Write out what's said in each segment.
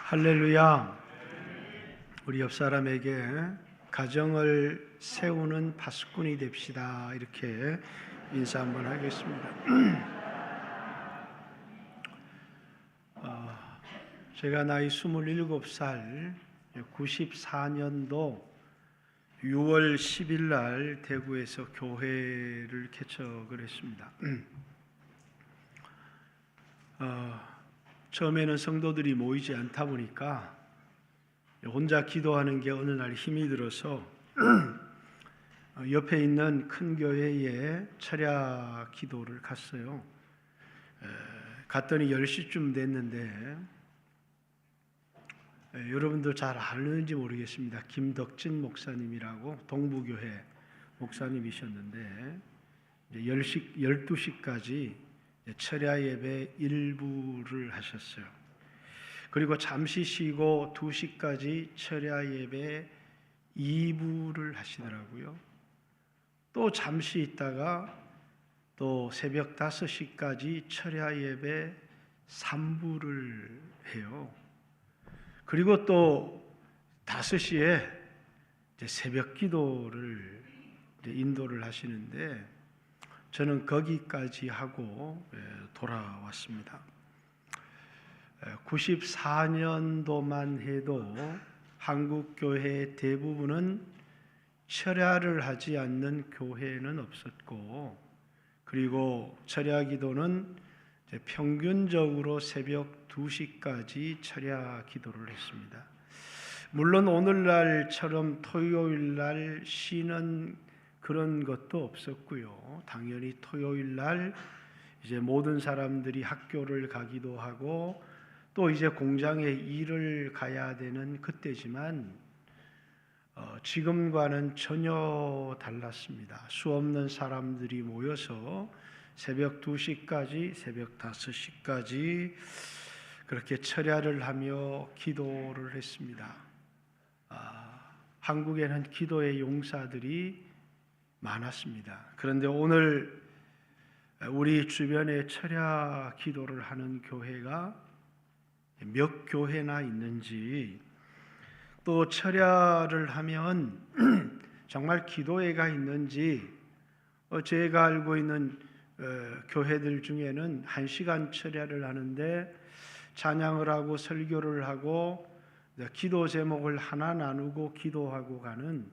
할렐루야. 우리 옆 사람에게 가정을 세우는 파수꾼이 됩시다. 이렇게 인사 한번 하겠습니다. 제가 나이 27살, 94년도 6월 10일 날 대구에서 교회를 개척을 했습니다. 처음에는 성도들이 모이지 않다 보니까 혼자 기도하는 게 어느 날 힘이 들어서 옆에 있는 큰 교회에 철야 기도를 갔어요. 갔더니 10시쯤 됐는데 여러분도 잘 아는지 모르겠습니다. 김덕진 목사님이라고 동부교회 목사님이셨는데 12시까지 철야 예배 일부를 하셨어요. 그리고 잠시 쉬고 2시까지 철야 예배 2부를 하시더라고요. 또 잠시 있다가 또 새벽 5시까지 철야 예배 3부를 해요. 그리고 또 5시에 새벽 기도를 인도를 하시는데 저는 거기까지 하고 돌아왔습니다. 94년도만 해도 한국 교회 대부분은 철야를 하지 않는 교회는 없었고, 그리고 철야 기도는 평균적으로 새벽 2시까지 철야 기도를 했습니다. 물론 오늘날처럼 토요일 날 쉬는 그런 것도 없었고요. 당연히 토요일 날 이제 모든 사람들이 학교를 가기도 하고 또 이제 공장에 일을 가야 되는 그때지만 지금과는 전혀 달랐습니다. 수없는 사람들이 모여서 새벽 2시까지 새벽 5시까지 그렇게 철야를 하며 기도를 했습니다. 한국에는 기도의 용사들이 많았습니다. 그런데 오늘 우리 주변에 철야 기도를 하는 교회가 몇 교회나 있는지, 또 철야를 하면 정말 기도회가 있는지, 제가 알고 있는 교회들 중에는 1시간 철야를 하는데 찬양을 하고 설교를 하고 기도 제목을 하나 나누고 기도하고 가는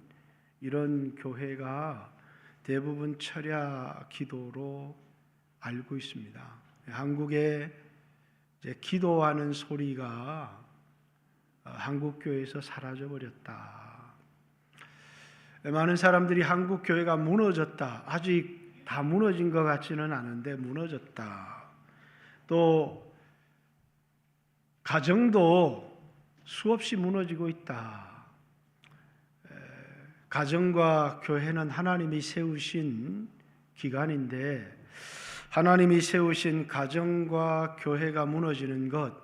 이런 교회가 대부분 철야 기도로 알고 있습니다. 한국에 이제 기도하는 소리가 한국 교회에서 사라져 버렸다. 많은 사람들이 한국 교회가 무너졌다. 아직 다 무너진 것 같지는 않은데 무너졌다. 또 가정도 수없이 무너지고 있다. 가정과 교회는 하나님이 세우신 기관인데 하나님이 세우신 가정과 교회가 무너지는 것,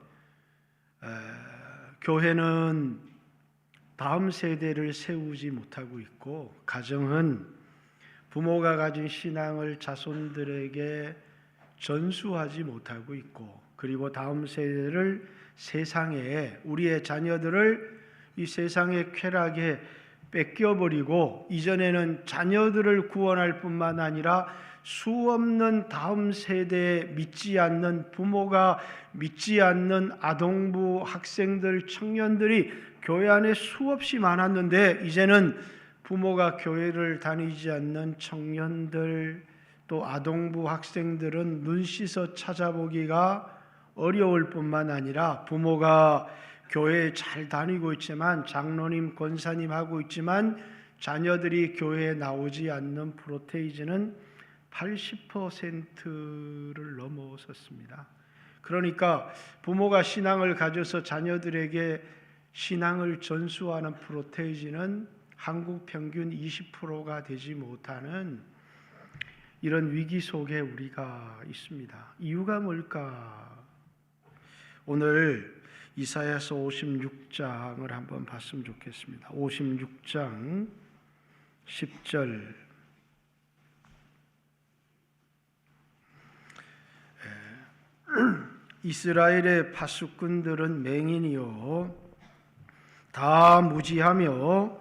교회는 다음 세대를 세우지 못하고 있고 가정은 부모가 가진 신앙을 자손들에게 전수하지 못하고 있고, 그리고 다음 세대를 세상에, 우리의 자녀들을 이 세상의 쾌락에 뺏겨버리고 이전에는 자녀들을 구원할 뿐만 아니라 수없는 다음 세대에 믿지 않는 부모가 믿지 않는 아동부 학생들, 청년들이 교회 안에 수없이 많았는데 이제는 부모가 교회를 다니지 않는 청년들, 또 아동부 학생들은 눈 씻어 찾아보기가 어려울 뿐만 아니라 부모가 교회에 잘 다니고 있지만, 장로님, 권사님 하고 있지만 자녀들이 교회에 나오지 않는 프로테이지는 80%를 넘어섰습니다. 그러니까 부모가 신앙을 가져서 자녀들에게 신앙을 전수하는 프로테이지는 한국 평균 20%가 되지 못하는 이런 위기 속에 우리가 있습니다. 이유가 뭘까? 오늘 이사야서 56장을 한번 봤으면 좋겠습니다. 56장 10절. 이스라엘의 파수꾼들은 맹인이요 다 무지하며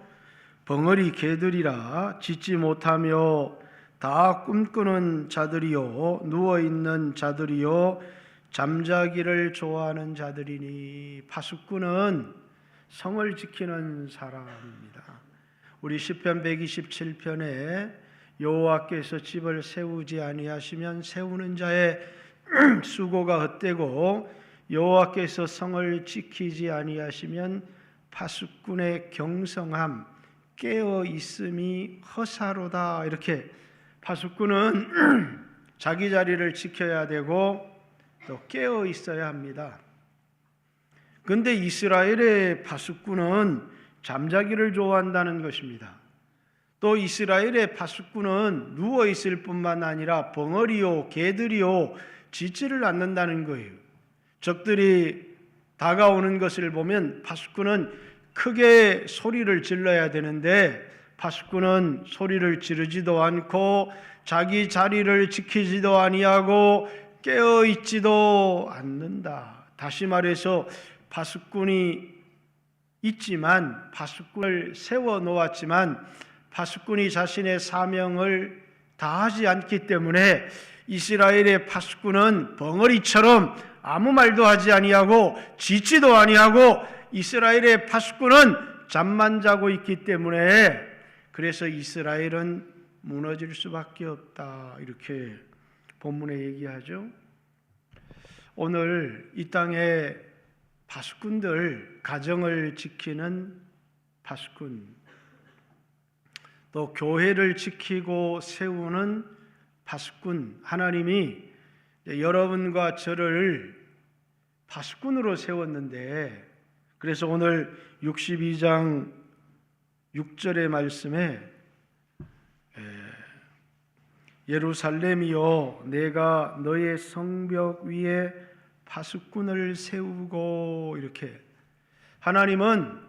벙어리 개들이라 짖지 못하며 다 꿈꾸는 자들이요 누워있는 자들이요 잠자기를 좋아하는 자들이니. 파수꾼은 성을 지키는 사람입니다. 우리 시편 127편에 여호와께서 집을 세우지 아니하시면 세우는 자의 수고가 헛되고 여호와께서 성을 지키지 아니하시면 파수꾼의 경성함 깨어 있음이 허사로다. 이렇게 파수꾼은 자기 자리를 지켜야 되고 또 깨어 있어야 합니다. 그런데 이스라엘의 파수꾼은 잠자기를 좋아한다는 것입니다. 또 이스라엘의 파수꾼은 누워 있을 뿐만 아니라 벙어리요 개들이요 짖지를 않는다는 거예요. 적들이 다가오는 것을 보면 파수꾼은 크게 소리를 질러야 되는데 파수꾼은 소리를 지르지도 않고 자기 자리를 지키지도 아니하고 깨어 있지도 않는다. 다시 말해서 파수꾼이 있지만 파수꾼을 세워 놓았지만 파수꾼이 자신의 사명을 다하지 않기 때문에 이스라엘의 파수꾼은 벙어리처럼 아무 말도 하지 아니하고 짖지도 아니하고 이스라엘의 파수꾼은 잠만 자고 있기 때문에 그래서 이스라엘은 무너질 수밖에 없다. 이렇게 본문에 얘기하죠. 오늘 이 땅에 파수꾼들, 가정을 지키는 파수꾼, 또 교회를 지키고 세우는 파수꾼, 하나님이 여러분과 저를 파수꾼으로 세웠는데, 그래서 오늘 62장 6절의 말씀에 예루살렘이여 내가 너의 성벽 위에 파수꾼을 세우고, 이렇게 하나님은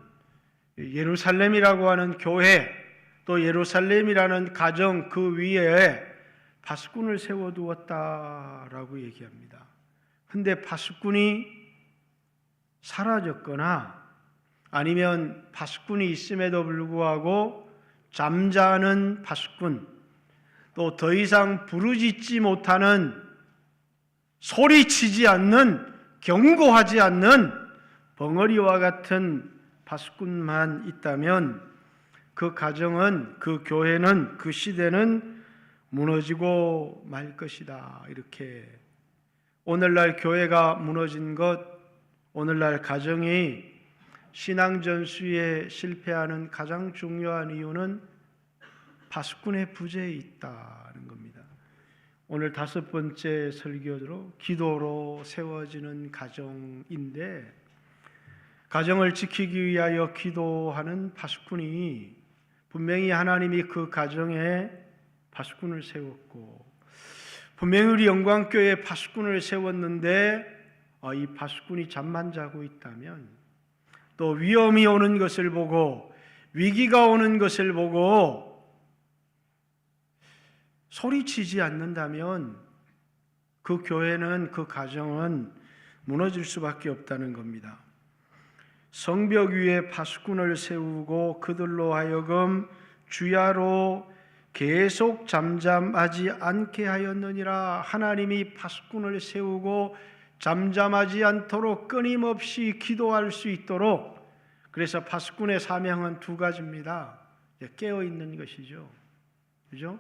예루살렘이라고 하는 교회 또 예루살렘이라는 가정 그 위에 파수꾼을 세워두었다라고 얘기합니다. 근데 파수꾼이 사라졌거나 아니면 파수꾼이 있음에도 불구하고 잠자는 파수꾼, 또 더 이상 부르짖지 못하는, 소리치지 않는, 경고하지 않는 벙어리와 같은 파수꾼만 있다면 그 가정은, 그 교회는, 그 시대는 무너지고 말 것이다. 이렇게 오늘날 교회가 무너진 것, 오늘날 가정이 신앙 전수에 실패하는 가장 중요한 이유는 파수꾼의 부재에 있다는 겁니다. 오늘 5번째 설교로 기도로 세워지는 가정인데, 가정을 지키기 위하여 기도하는 파수꾼이 분명히 하나님이 그 가정에 파수꾼을 세웠고, 분명히 우리 영광교회에 파수꾼을 세웠는데 이 파수꾼이 잠만 자고 있다면, 또 위험이 오는 것을 보고 위기가 오는 것을 보고 소리치지 않는다면 그 교회는, 그 가정은 무너질 수밖에 없다는 겁니다. 성벽 위에 파수꾼을 세우고 그들로 하여금 주야로 계속 잠잠하지 않게 하였느니라. 하나님이 파수꾼을 세우고 잠잠하지 않도록 끊임없이 기도할 수 있도록, 그래서 파수꾼의 사명은 2가지입니다. 깨어 있는 것이죠. 그죠?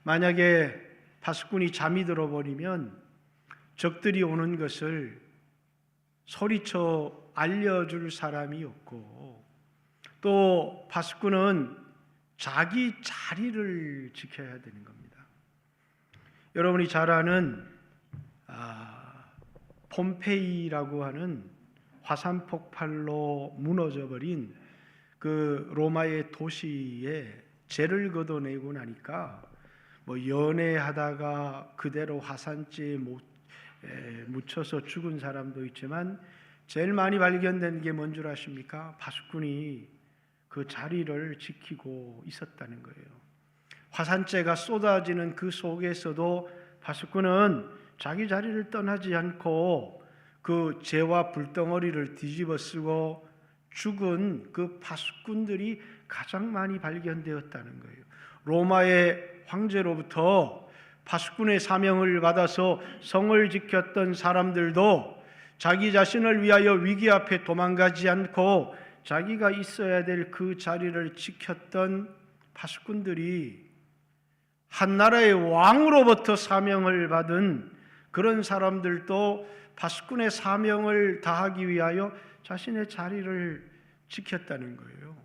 만약에 파수꾼이 잠이 들어버리면 적들이 오는 것을 소리쳐 알려줄 사람이 없고, 또 파수꾼은 자기 자리를 지켜야 되는 겁니다. 여러분이 잘 아는 폼페이라고 하는 화산 폭발로 무너져버린 그 로마의 도시에 죄를 걷어내고 나니까 연애하다가 그대로 화산재에 묻혀서 죽은 사람도 있지만 제일 많이 발견된 게 뭔 줄 아십니까? 파수꾼이 그 자리를 지키고 있었다는 거예요. 화산재가 쏟아지는 그 속에서도 파수꾼은 자기 자리를 떠나지 않고 그 재와 불덩어리를 뒤집어 쓰고 죽은 그 파수꾼들이 가장 많이 발견되었다는 거예요. 로마의 황제로부터 파수꾼의 사명을 받아서 성을 지켰던 사람들도 자기 자신을 위하여 위기 앞에 도망가지 않고 자기가 있어야 될 그 자리를 지켰던 파수꾼들이 한 나라의 왕으로부터 사명을 받은 그런 사람들도 파수꾼의 사명을 다하기 위하여 자신의 자리를 지켰다는 거예요.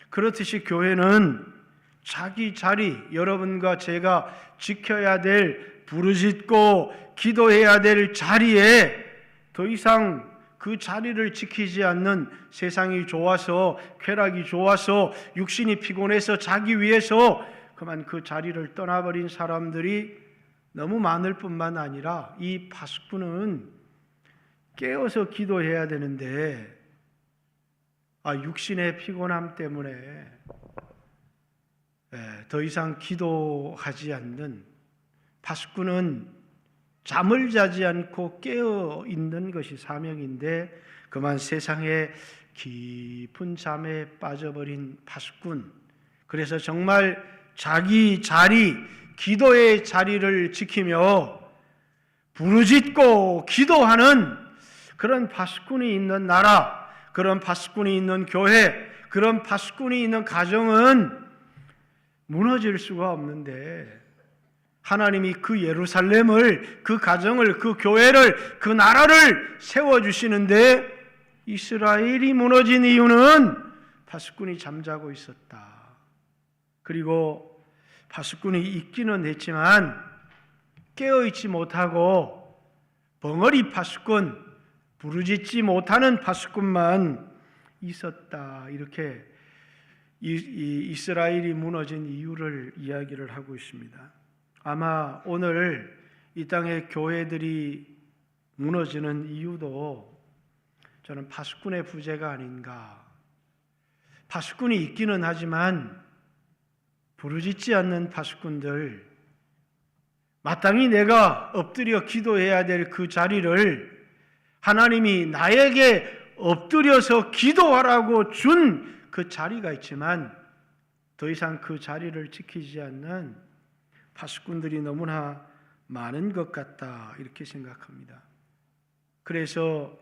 그렇듯이 교회는 자기 자리, 여러분과 제가 지켜야 될, 부르짖고 기도해야 될 자리에 더 이상 그 자리를 지키지 않는, 세상이 좋아서, 쾌락이 좋아서, 육신이 피곤해서 자기 위해서 그만 그 자리를 떠나버린 사람들이 너무 많을 뿐만 아니라 이 파수꾼은 깨어서 기도해야 되는데 육신의 피곤함 때문에 더 이상 기도하지 않는, 파수꾼은 잠을 자지 않고 깨어 있는 것이 사명인데 그만 세상의 깊은 잠에 빠져버린 파수꾼, 그래서 정말 자기 자리, 기도의 자리를 지키며 부르짖고 기도하는 그런 파수꾼이 있는 나라, 그런 파수꾼이 있는 교회, 그런 파수꾼이 있는 가정은 무너질 수가 없는데 하나님이 그 예루살렘을, 그 가정을, 그 교회를, 그 나라를 세워주시는데 이스라엘이 무너진 이유는 파수꾼이 잠자고 있었다. 그리고 파수꾼이 있기는 했지만 깨어있지 못하고 벙어리 파수꾼, 부르짖지 못하는 파수꾼만 있었다. 이렇게 이스라엘이 무너진 이유를 이야기를 하고 있습니다. 아마 오늘 이 땅의 교회들이 무너지는 이유도 저는 파수꾼의 부재가 아닌가. 파수꾼이 있기는 하지만 부르짖지 않는 파수꾼들, 마땅히 내가 엎드려 기도해야 될 그 자리를 하나님이 나에게 엎드려서 기도하라고 준 그 자리가 있지만 더 이상 그 자리를 지키지 않는 파수꾼들이 너무나 많은 것 같다, 이렇게 생각합니다. 그래서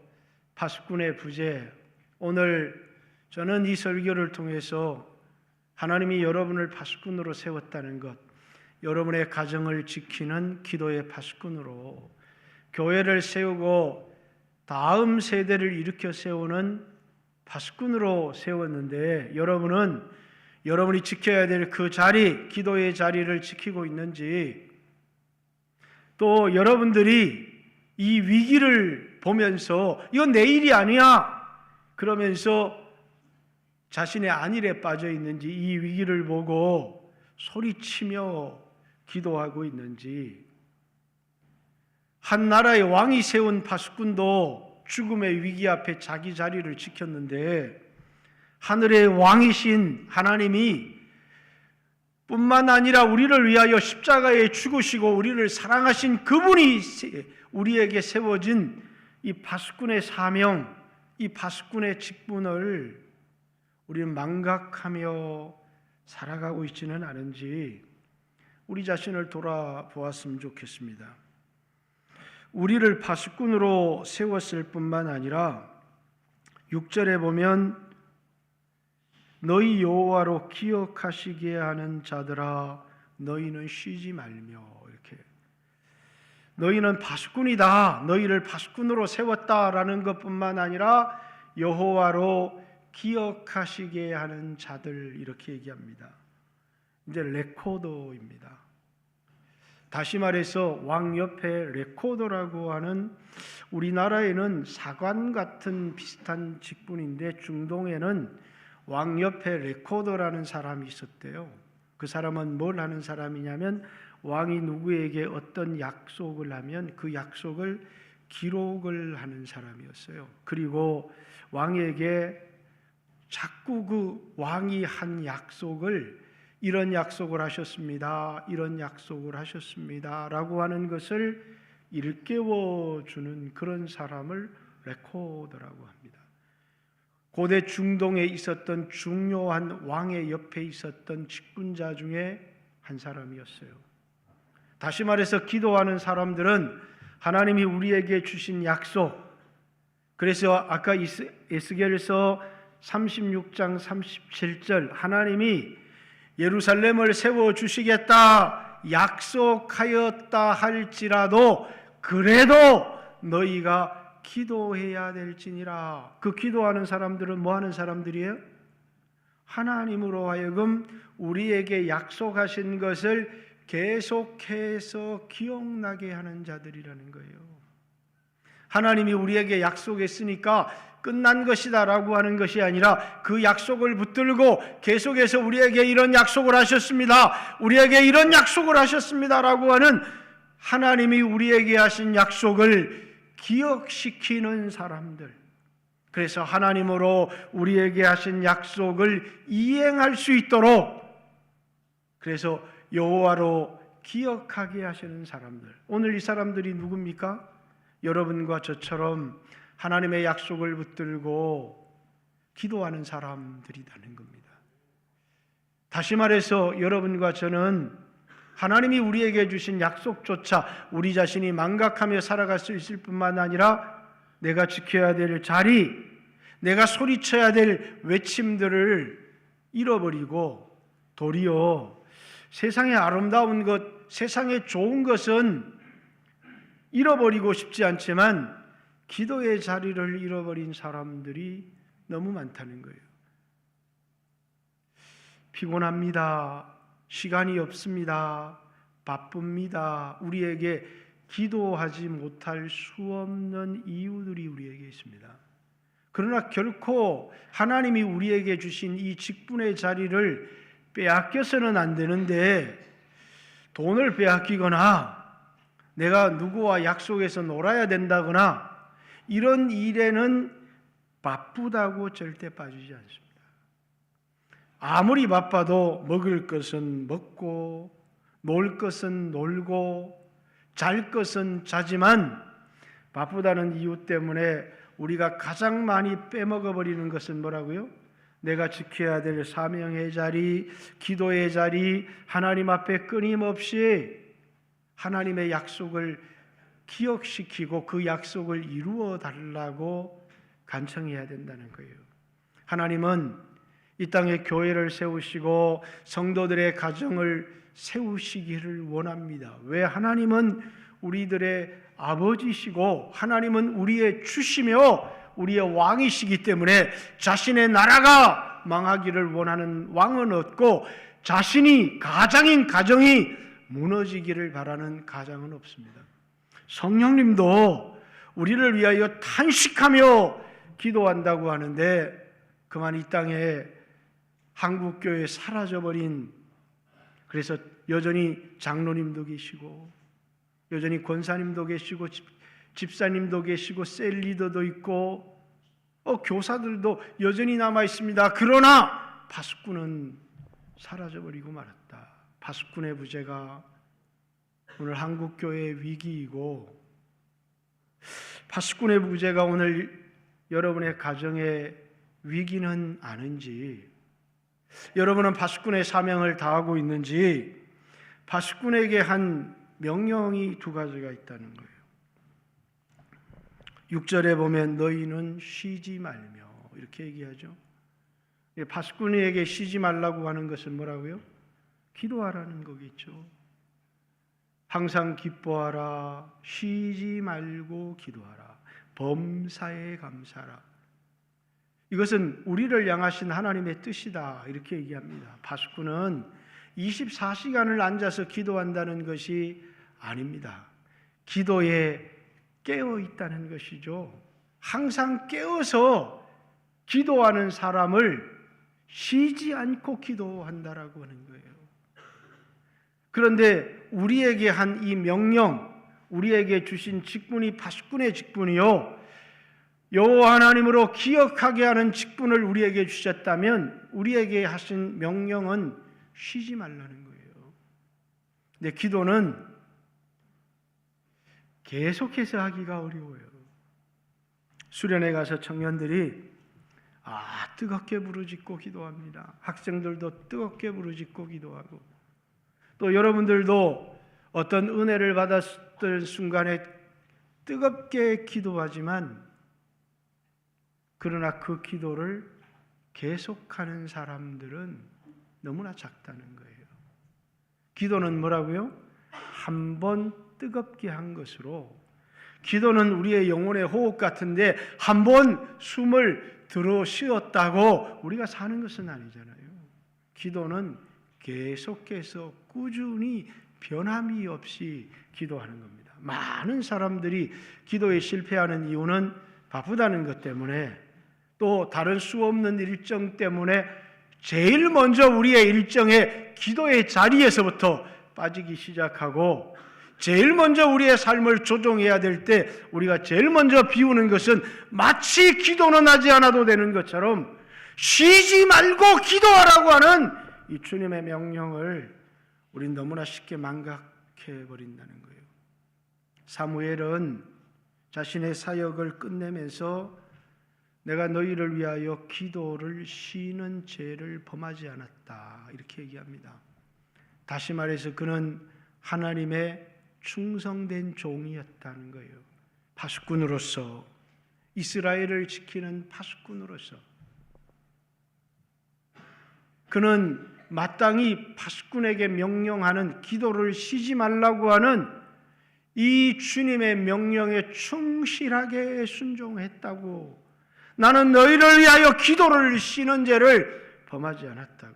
파수꾼의 부재, 오늘 저는 이 설교를 통해서 하나님이 여러분을 파수꾼으로 세웠다는 것, 여러분의 가정을 지키는 기도의 파수꾼으로, 교회를 세우고 다음 세대를 일으켜 세우는 파수꾼으로 세웠는데 여러분은 여러분이 지켜야 될 그 자리, 기도의 자리를 지키고 있는지, 또 여러분들이 이 위기를 보면서 이건 내 일이 아니야 그러면서 자신의 안일에 빠져 있는지, 이 위기를 보고 소리치며 기도하고 있는지, 한 나라의 왕이 세운 파수꾼도 죽음의 위기 앞에 자기 자리를 지켰는데 하늘의 왕이신 하나님이 뿐만 아니라 우리를 위하여 십자가에 죽으시고 우리를 사랑하신 그분이 우리에게 세워진 이 파수꾼의 사명, 이 파수꾼의 직분을 우리는 망각하며 살아가고 있지는 않은지 우리 자신을 돌아보았으면 좋겠습니다. 우리를 파수꾼으로 세웠을 뿐만 아니라 6절에 보면 너희 여호와로 기억하시게 하는 자들아 너희는 쉬지 말며, 이렇게 너희는 파수꾼이다, 너희를 파수꾼으로 세웠다라는 것뿐만 아니라 여호와로 기억하시게 하는 자들, 이렇게 얘기합니다. 이제 레코더입니다. 다시 말해서 왕 옆에 레코더라고 하는, 우리나라에는 사관 같은 비슷한 직분인데 중동에는 왕 옆에 레코더라는 사람이 있었대요. 그 사람은 뭘 하는 사람이냐면 왕이 누구에게 어떤 약속을 하면 그 약속을 기록을 하는 사람이었어요. 그리고 왕에게 자꾸 그 왕이 한 약속을, 이런 약속을 하셨습니다, 이런 약속을 하셨습니다 라고 하는 것을 일깨워주는 그런 사람을 레코더라고 합니다. 고대 중동에 있었던 중요한 왕의 옆에 있었던 직분자 중에 한 사람이었어요. 다시 말해서 기도하는 사람들은 하나님이 우리에게 주신 약속, 그래서 아까 에스겔서 36장 37절 하나님이 예루살렘을 세워주시겠다 약속하였다 할지라도 그래도 너희가 기도해야 될지니라. 그 기도하는 사람들은 뭐 하는 사람들이에요? 하나님으로 하여금 우리에게 약속하신 것을 계속해서 기억나게 하는 자들이라는 거예요. 하나님이 우리에게 약속했으니까 끝난 것이다 라고 하는 것이 아니라 그 약속을 붙들고 계속해서 우리에게 이런 약속을 하셨습니다, 우리에게 이런 약속을 하셨습니다 라고 하는 하나님이 우리에게 하신 약속을 기억시키는 사람들, 그래서 하나님으로 우리에게 하신 약속을 이행할 수 있도록, 그래서 여호와로 기억하게 하시는 사람들, 오늘 이 사람들이 누굽니까? 여러분과 저처럼 하나님의 약속을 붙들고 기도하는 사람들이라는 겁니다. 다시 말해서 여러분과 저는 하나님이 우리에게 주신 약속조차 우리 자신이 망각하며 살아갈 수 있을 뿐만 아니라 내가 지켜야 될 자리, 내가 소리쳐야 될 외침들을 잃어버리고 도리어 세상의 아름다운 것, 세상의 좋은 것은 잃어버리고 싶지 않지만 기도의 자리를 잃어버린 사람들이 너무 많다는 거예요. 피곤합니다. 시간이 없습니다. 바쁩니다. 우리에게 기도하지 못할 수 없는 이유들이 우리에게 있습니다. 그러나 결코 하나님이 우리에게 주신 이 직분의 자리를 빼앗겨서는 안 되는데, 돈을 빼앗기거나 내가 누구와 약속해서 놀아야 된다거나 이런 일에는 바쁘다고 절대 빠지지 않습니다. 아무리 바빠도 먹을 것은 먹고 놀 것은 놀고 잘 것은 자지만 바쁘다는 이유 때문에 우리가 가장 많이 빼먹어버리는 것은 뭐라고요? 내가 지켜야 될 사명의 자리, 기도의 자리, 하나님 앞에 끊임없이 하나님의 약속을 기억시키고 그 약속을 이루어 달라고 간청해야 된다는 거예요. 하나님은 이 땅에 교회를 세우시고 성도들의 가정을 세우시기를 원합니다. 왜? 하나님은 우리들의 아버지시고 하나님은 우리의 주시며 우리의 왕이시기 때문에 자신의 나라가 망하기를 원하는 왕은 없고 자신이 가장인 가정이 무너지기를 바라는 가장은 없습니다. 성령님도 우리를 위하여 탄식하며 기도한다고 하는데 그만 이 땅에 한국교회에 사라져버린, 그래서 여전히 장로님도 계시고 여전히 권사님도 계시고 집사님도 계시고 셀 리더도 있고 교사들도 여전히 남아 있습니다. 그러나 파수꾼은 사라져버리고 말았다. 파수꾼의 부재가 오늘 한국교회의 위기이고, 파수꾼의 부재가 오늘 여러분의 가정의 위기는 아닌지, 여러분은 파수꾼의 사명을 다하고 있는지, 파수꾼에게 한 명령이 두 가지가 있다는 거예요. 6절에 보면 너희는 쉬지 말며 이렇게 얘기하죠. 파수꾼에게 쉬지 말라고 하는 것은 뭐라고요? 기도하라는 거겠죠. 항상 기뻐하라, 쉬지 말고 기도하라, 범사에 감사하라. 이것은 우리를 향하신 하나님의 뜻이다 이렇게 얘기합니다. 파수꾼은 24시간을 앉아서 기도한다는 것이 아닙니다. 기도에 깨어 있다는 것이죠. 항상 깨어서 기도하는 사람을 쉬지 않고 기도한다라고 하는 거예요. 그런데 우리에게 한 이 명령, 우리에게 주신 직분이 파수꾼의 직분이요, 여호와 하나님으로 기억하게 하는 직분을 우리에게 주셨다면 우리에게 하신 명령은 쉬지 말라는 거예요. 근데 기도는 계속해서 하기가 어려워요. 수련회 가서 청년들이 뜨겁게 부르짖고 기도합니다. 학생들도 뜨겁게 부르짖고 기도하고, 또 여러분들도 어떤 은혜를 받았을 순간에 뜨겁게 기도하지만, 그러나 그 기도를 계속하는 사람들은 너무나 작다는 거예요. 기도는 뭐라고요? 한 번 뜨겁게 한 것으로, 기도는 우리의 영혼의 호흡 같은데 한 번 숨을 들어 쉬었다고 우리가 사는 것은 아니잖아요. 기도는 계속해서 꾸준히 변함이 없이 기도하는 겁니다. 많은 사람들이 기도에 실패하는 이유는 바쁘다는 것 때문에, 또 다른 수 없는 일정 때문에 제일 먼저 우리의 일정에 기도의 자리에서부터 빠지기 시작하고, 제일 먼저 우리의 삶을 조종해야 될 때 우리가 제일 먼저 비우는 것은 마치 기도는 하지 않아도 되는 것처럼 쉬지 말고 기도하라고 하는 이 주님의 명령을 우린 너무나 쉽게 망각해 버린다는 거예요. 사무엘은 자신의 사역을 끝내면서 내가 너희를 위하여 기도를 쉬는 죄를 범하지 않았다, 이렇게 얘기합니다. 다시 말해서 그는 하나님의 충성된 종이었다는 거예요. 파수꾼으로서, 이스라엘을 지키는 파수꾼으로서 그는 마땅히 파수꾼에게 명령하는 기도를 쉬지 말라고 하는 이 주님의 명령에 충실하게 순종했다고, 나는 너희를 위하여 기도를 쉬는 죄를 범하지 않았다고.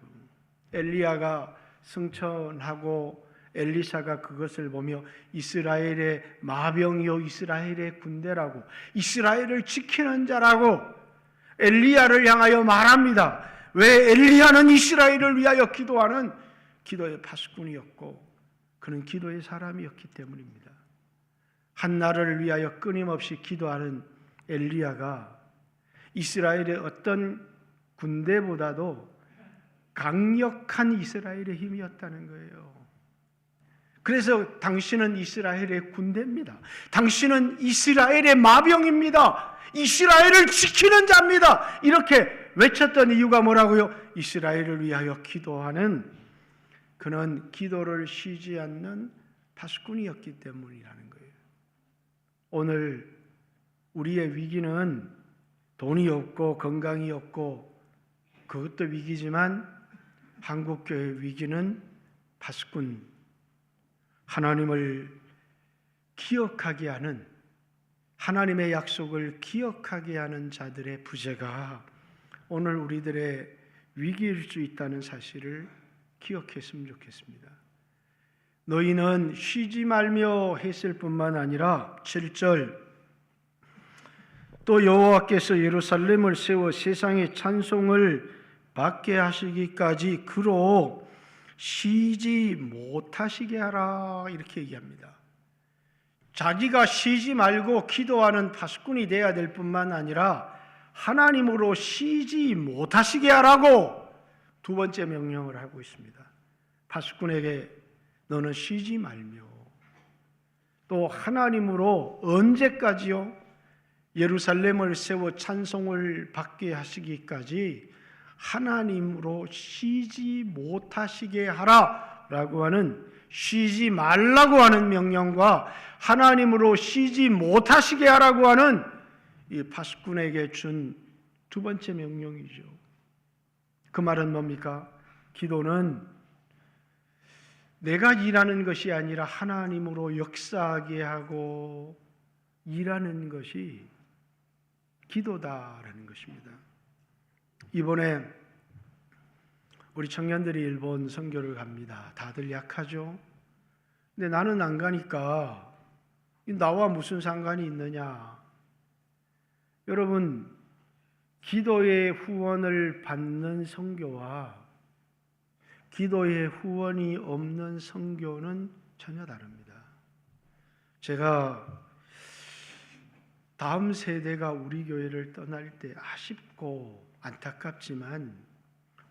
엘리야가 승천하고 엘리사가 그것을 보며 이스라엘의 마병이요 이스라엘의 군대라고, 이스라엘을 지키는 자라고 엘리야를 향하여 말합니다. 왜? 엘리야는 이스라엘을 위하여 기도하는 기도의 파수꾼이었고 그는 기도의 사람이었기 때문입니다. 한 나라를 위하여 끊임없이 기도하는 엘리야가 이스라엘의 어떤 군대보다도 강력한 이스라엘의 힘이었다는 거예요. 그래서 당신은 이스라엘의 군대입니다. 당신은 이스라엘의 마병입니다. 이스라엘을 지키는 자입니다. 이렇게 외쳤던 이유가 뭐라고요? 이스라엘을 위하여 기도하는, 그는 기도를 쉬지 않는 파수꾼이었기 때문이라는 거예요. 오늘 우리의 위기는 돈이 없고 건강이 없고 그것도 위기지만, 한국교회의 위기는 파수꾼, 하나님을 기억하게 하는, 하나님의 약속을 기억하게 하는 자들의 부재가 오늘 우리들의 위기일 수 있다는 사실을 기억했으면 좋겠습니다. 너희는 쉬지 말며 했을 뿐만 아니라 7절, 또 여호와께서 예루살렘을 세워 세상의 찬송을 받게 하시기까지 그로 쉬지 못하시게 하라, 이렇게 얘기합니다. 자기가 쉬지 말고 기도하는 파수꾼이 되어야 될 뿐만 아니라 하나님으로 쉬지 못하시게 하라고 두 번째 명령을 하고 있습니다. 파수꾼에게 너는 쉬지 말며, 또 하나님으로 언제까지요? 예루살렘을 세워 찬송을 받게 하시기까지 하나님으로 쉬지 못하시게 하라라고 하는, 쉬지 말라고 하는 명령과 하나님으로 쉬지 못하시게 하라고 하는 이 파수꾼에게 준 두 번째 명령이죠. 그 말은 뭡니까? 기도는 내가 일하는 것이 아니라 하나님으로 역사하게 하고 일하는 것이 기도다라는 것입니다. 이번에 우리 청년들이 일본 선교를 갑니다. 다들 약하죠? 근데 나는 안 가니까 나와 무슨 상관이 있느냐? 여러분, 기도의 후원을 받는 선교와 기도의 후원이 없는 선교는 전혀 다릅니다. 제가 다음 세대가 우리 교회를 떠날 때 아쉽고 안타깝지만,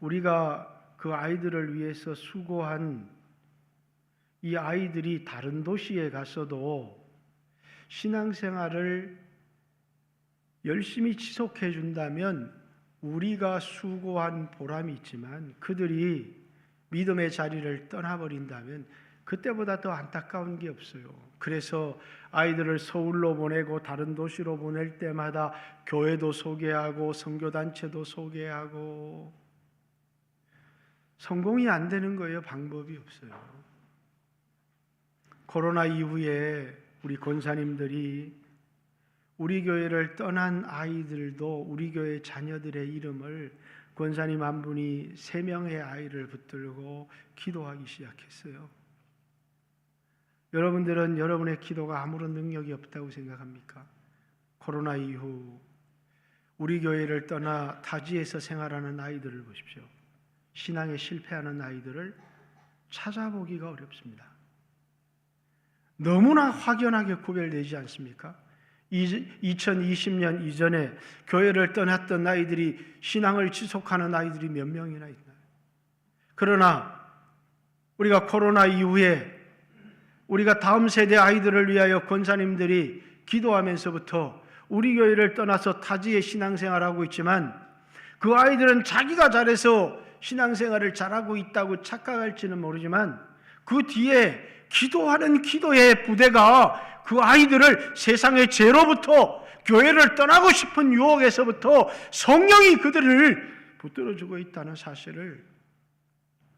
우리가 그 아이들을 위해서 수고한 이 아이들이 다른 도시에 가서도 신앙생활을 열심히 지속해 준다면 우리가 수고한 보람이 있지만 그들이 믿음의 자리를 떠나버린다면 그때보다 더 안타까운 게 없어요. 그래서 아이들을 서울로 보내고 다른 도시로 보낼 때마다 교회도 소개하고 선교단체도 소개하고 성공이 안 되는 거예요. 방법이 없어요. 코로나 이후에 우리 권사님들이 우리 교회를 떠난 아이들도 우리 교회 자녀들의 이름을 권사님 한 분이 3명의 아이를 붙들고 기도하기 시작했어요. 여러분들은 여러분의 기도가 아무런 능력이 없다고 생각합니까? 코로나 이후 우리 교회를 떠나 타지에서 생활하는 아이들을 보십시오. 신앙에 실패하는 아이들을 찾아보기가 어렵습니다. 너무나 확연하게 구별되지 않습니까? 2020년 이전에 교회를 떠났던 아이들이 신앙을 지속하는 아이들이 몇 명이나 있나요? 그러나 우리가 코로나 이후에 우리가 다음 세대 아이들을 위하여 권사님들이 기도하면서부터 우리 교회를 떠나서 타지에 신앙생활하고 있지만 그 아이들은 자기가 잘해서 신앙생활을 잘하고 있다고 착각할지는 모르지만 그 뒤에 기도하는 기도의 부대가 그 아이들을 세상의 죄로부터 교회를 떠나고 싶은 유혹에서부터 성령이 그들을 붙들어주고 있다는 사실을,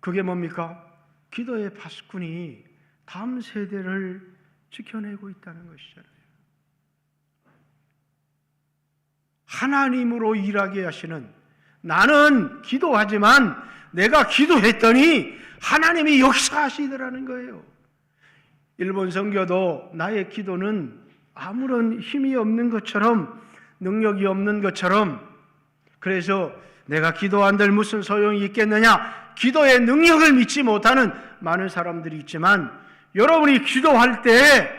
그게 뭡니까? 기도의 파수꾼이 다음 세대를 지켜내고 있다는 것이잖아요. 하나님으로 일하게 하시는, 나는 기도하지만 내가 기도했더니 하나님이 역사하시더라는 거예요. 일본 선교도 나의 기도는 아무런 힘이 없는 것처럼, 능력이 없는 것처럼, 그래서 내가 기도한들 무슨 소용이 있겠느냐, 기도의 능력을 믿지 못하는 많은 사람들이 있지만 여러분이 기도할 때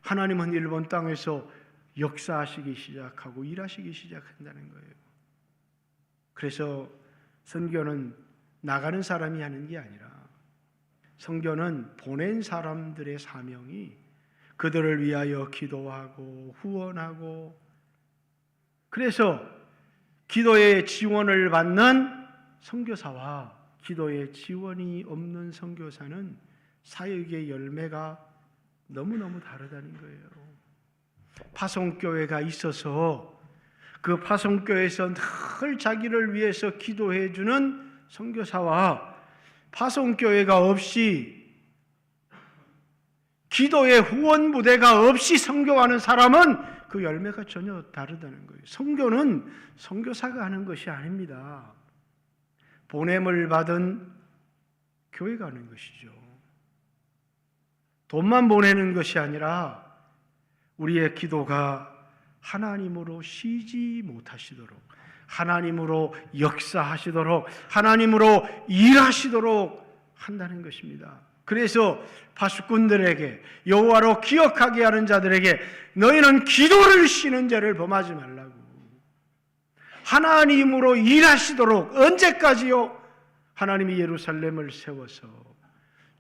하나님은 일본 땅에서 역사하시기 시작하고 일하시기 시작한다는 거예요. 그래서 선교는 나가는 사람이 하는 게 아니라 선교는 보낸 사람들의 사명이 그들을 위하여 기도하고 후원하고, 그래서 기도의 지원을 받는 선교사와 기도의 지원이 없는 선교사는 사역의 열매가 너무너무 다르다는 거예요. 파송교회가 있어서 그 파송교회에서 늘 자기를 위해서 기도해 주는 선교사와 파송교회가 없이, 기도의 후원 부대가 없이 선교하는 사람은 그 열매가 전혀 다르다는 거예요. 선교는 선교사가 하는 것이 아닙니다. 보냄을 받은 교회가 하는 것이죠. 돈만 보내는 것이 아니라 우리의 기도가 하나님으로 쉬지 못하시도록, 하나님으로 역사하시도록, 하나님으로 일하시도록 한다는 것입니다. 그래서 파수꾼들에게, 여호와로 기억하게 하는 자들에게 너희는 기도를 쉬는 죄를 범하지 말라고, 하나님으로 일하시도록, 언제까지요? 하나님이 예루살렘을 세워서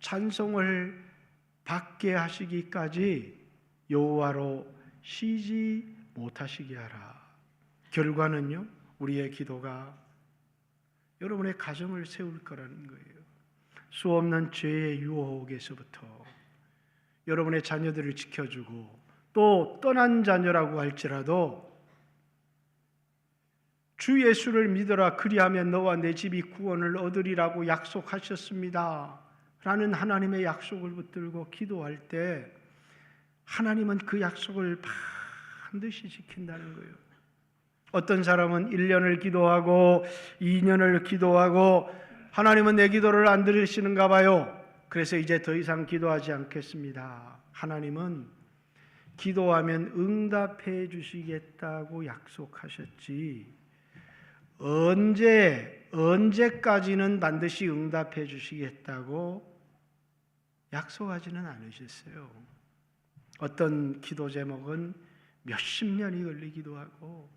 찬송을 받게 하시기까지 여호와로 쉬지 못하시게 하라. 결과는요, 우리의 기도가 여러분의 가정을 세울 거라는 거예요. 수없는 죄의 유혹에서부터 여러분의 자녀들을 지켜주고, 또 떠난 자녀라고 할지라도 주 예수를 믿어라, 그리하면 너와 내 집이 구원을 얻으리라고 약속하셨습니다 라는 하나님의 약속을 붙들고 기도할 때 하나님은 그 약속을 반드시 지킨다는 거예요. 어떤 사람은 1년을 기도하고 2년을 기도하고 하나님은 내 기도를 안 들으시는가 봐요. 그래서 이제 더 이상 기도하지 않겠습니다. 하나님은 기도하면 응답해 주시겠다고 약속하셨지, 언제까지는 반드시 응답해 주시겠다고 약속하지는 않으셨어요. 어떤 기도 제목은 몇십 년이 걸리기도 하고,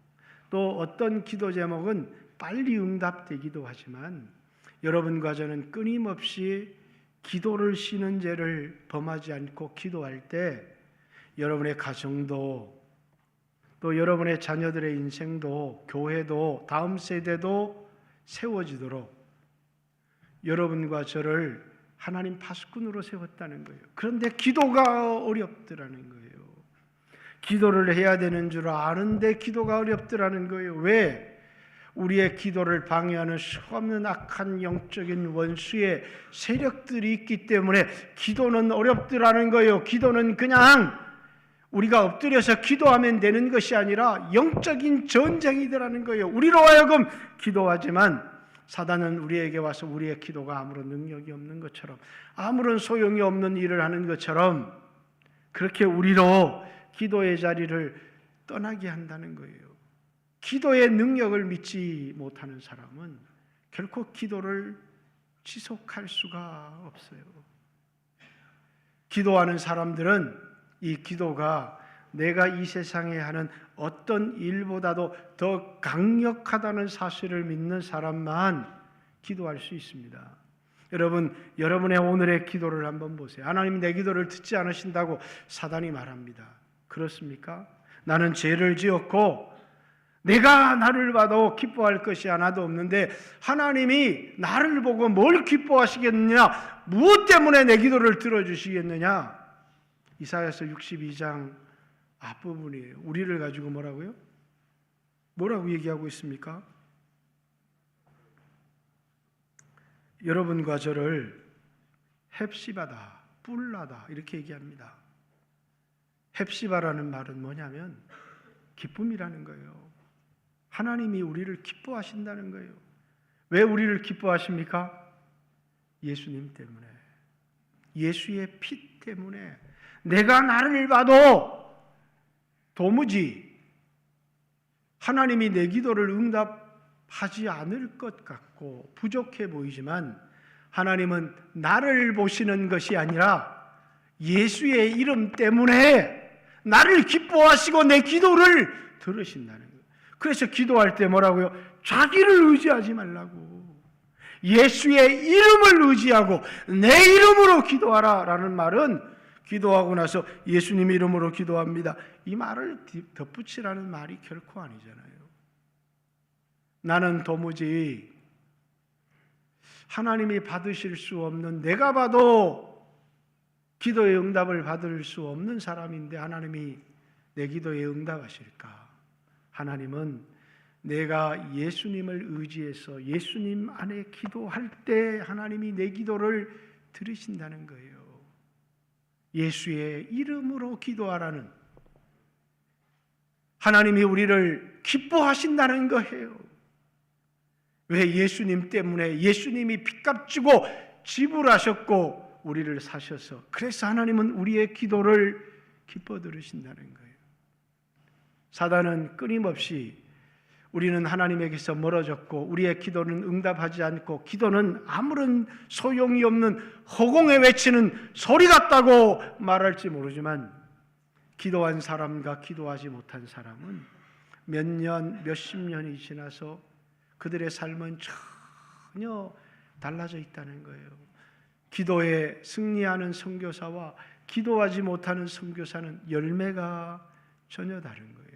또 어떤 기도 제목은 빨리 응답되기도 하지만, 여러분과 저는 끊임없이 기도를 쉬는 죄를 범하지 않고 기도할 때 여러분의 가정도 또 여러분의 자녀들의 인생도 교회도 다음 세대도 세워지도록 여러분과 저를 하나님 파수꾼으로 세웠다는 거예요. 그런데 기도가 어렵더라는 거예요. 기도를 해야 되는 줄 아는데 기도가 어렵더라는 거예요. 왜? 우리의 기도를 방해하는 수없는 악한 영적인 원수의 세력들이 있기 때문에 기도는 어렵더라는 거예요. 기도는 그냥 우리가 엎드려서 기도하면 되는 것이 아니라 영적인 전쟁이더라는 거예요. 우리로 하여금 기도하지만 사단은 우리에게 와서 우리의 기도가 아무런 능력이 없는 것처럼, 아무런 소용이 없는 일을 하는 것처럼 그렇게 우리로 기도의 자리를 떠나게 한다는 거예요. 기도의 능력을 믿지 못하는 사람은 결코 기도를 지속할 수가 없어요. 기도하는 사람들은 이 기도가 내가 이 세상에 하는 어떤 일보다도 더 강력하다는 사실을 믿는 사람만 기도할 수 있습니다. 여러분, 여러분의 오늘의 기도를 한번 보세요. 하나님 내 기도를 듣지 않으신다고 사단이 말합니다. 그렇습니까? 나는 죄를 지었고 내가 나를 봐도 기뻐할 것이 하나도 없는데 하나님이 나를 보고 뭘 기뻐하시겠느냐? 무엇 때문에 내 기도를 들어주시겠느냐? 이사야서 62장 앞부분이에요. 우리를 가지고 뭐라고요? 뭐라고 얘기하고 있습니까? 여러분과 저를 헵시바다, 뿔나다 이렇게 얘기합니다. 헵시바라는 말은 뭐냐면 기쁨이라는 거예요. 하나님이 우리를 기뻐하신다는 거예요. 왜 우리를 기뻐하십니까? 예수님 때문에, 예수의 피 때문에. 내가 나를 봐도 도무지 하나님이 내 기도를 응답하지 않을 것 같고 부족해 보이지만 하나님은 나를 보시는 것이 아니라 예수의 이름 때문에 나를 기뻐하시고 내 기도를 들으신다는 거예요. 그래서 기도할 때 뭐라고요? 자기를 의지하지 말라고. 예수의 이름을 의지하고 내 이름으로 기도하라 라는 말은 기도하고 나서 예수님 이름으로 기도합니다, 이 말을 덧붙이라는 말이 결코 아니잖아요. 나는 도무지 하나님이 받으실 수 없는, 내가 봐도 기도의 응답을 받을 수 없는 사람인데 하나님이 내 기도에 응답하실까? 하나님은 내가 예수님을 의지해서 예수님 안에 기도할 때 하나님이 내 기도를 들으신다는 거예요. 예수의 이름으로 기도하라는, 하나님이 우리를 기뻐하신다는 거예요. 왜? 예수님 때문에, 예수님이 핏값 주고 지불하셨고 우리를 사셔서, 그래서 하나님은 우리의 기도를 기뻐 들으신다는 거예요. 사단은 끊임없이 우리는 하나님에게서 멀어졌고 우리의 기도는 응답하지 않고 기도는 아무런 소용이 없는 허공에 외치는 소리 같다고 말할지 모르지만 기도한 사람과 기도하지 못한 사람은 몇 년, 몇십 년이 지나서 그들의 삶은 전혀 달라져 있다는 거예요. 기도에 승리하는 선교사와 기도하지 못하는 선교사는 열매가 전혀 다른 거예요.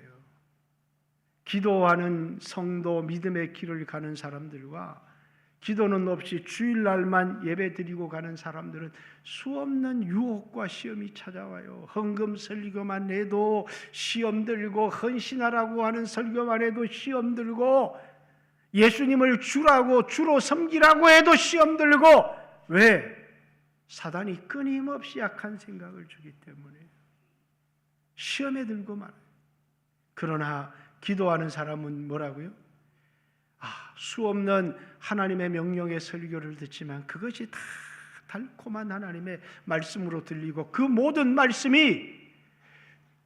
기도하는 성도, 믿음의 길을 가는 사람들과 기도는 없이 주일날만 예배 드리고 가는 사람들은 수없는 유혹과 시험이 찾아와요. 헌금 설교만 해도 시험 들고, 헌신하라고 하는 설교만 해도 시험 들고, 예수님을 주라고, 주로 섬기라고 해도 시험 들고. 왜? 사단이 끊임없이 약한 생각을 주기 때문에 시험에 들고 말아요. 그러나 기도하는 사람은 뭐라고요? 수없는 하나님의 명령의 설교를 듣지만 그것이 다 달콤한 하나님의 말씀으로 들리고 그 모든 말씀이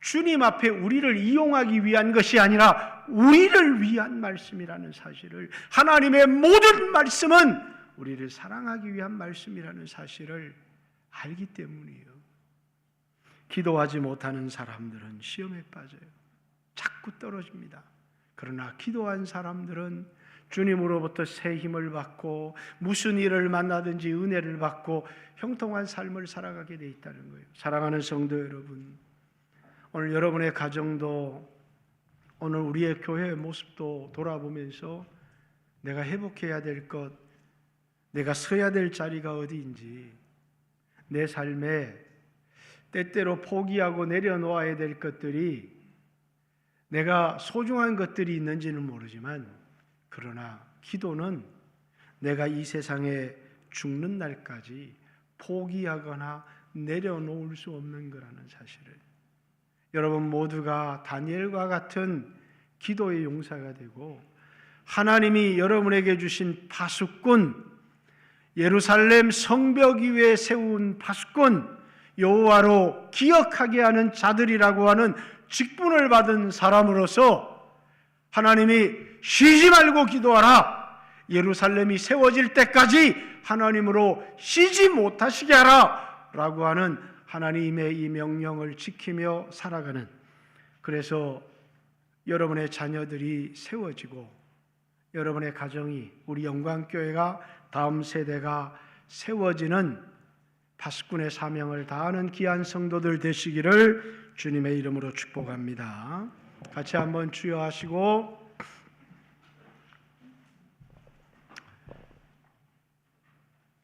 주님 앞에 우리를 이용하기 위한 것이 아니라 우리를 위한 말씀이라는 사실을, 하나님의 모든 말씀은 우리를 사랑하기 위한 말씀이라는 사실을 알기 때문이에요. 기도하지 못하는 사람들은 시험에 빠져요. 자꾸 떨어집니다. 그러나 기도한 사람들은 주님으로부터 새 힘을 받고 무슨 일을 만나든지 은혜를 받고 형통한 삶을 살아가게 돼 있다는 거예요. 사랑하는 성도 여러분, 오늘 여러분의 가정도 오늘 우리의 교회의 모습도 돌아보면서 내가 회복해야 될 것, 내가 서야 될 자리가 어디인지, 내 삶에 때때로 포기하고 내려놓아야 될 것들이 내가 소중한 것들이 있는지는 모르지만, 그러나 기도는 내가 이 세상에 죽는 날까지 포기하거나 내려놓을 수 없는 거라는 사실을, 여러분 모두가 다니엘과 같은 기도의 용사가 되고 하나님이 여러분에게 주신 파수꾼, 예루살렘 성벽 위에 세운 파수꾼, 여호와로 기억하게 하는 자들이라고 하는 직분을 받은 사람으로서 하나님이 쉬지 말고 기도하라, 예루살렘이 세워질 때까지 하나님으로 쉬지 못하시게 하라 라고 하는 하나님의 이 명령을 지키며 살아가는, 그래서 여러분의 자녀들이 세워지고 여러분의 가정이, 우리 영광교회가, 다음 세대가 세워지는 파수꾼의 사명을 다하는 귀한 성도들 되시기를 주님의 이름으로 축복합니다. 같이 한번 주여 하시고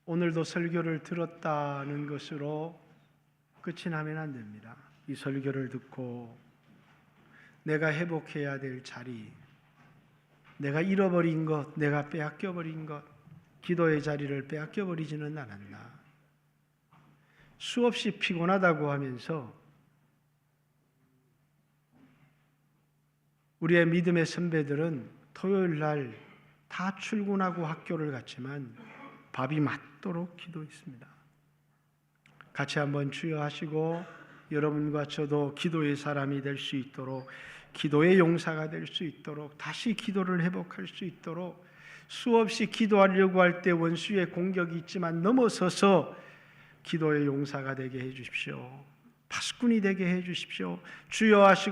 오늘도 설교를 들었다는 것으로 끝이 나면 안 됩니다. 이 설교를 듣고 내가 회복해야 될 자리, 내가 잃어버린 것, 내가 빼앗겨버린 것, 기도의 자리를 빼앗겨버리지는 않았나. 수없이 피곤하다고 하면서 우리의 믿음의 선배들은 토요일 날 다 출근하고 학교를 갔지만 밥이 맞도록 기도했습니다. 같이 한번 주여 하시고 여러분과 저도 기도의 사람이 될 수 있도록, 기도의 용사가 될 수 있도록, 다시 기도를 회복할 수 있도록, 수없이 기도하려고 할 때 원수의 공격이 있지만 넘어서서 기도의 용사가 되게 해 주십시오. 파수꾼이 되게 해 주십시오. 주여 하시고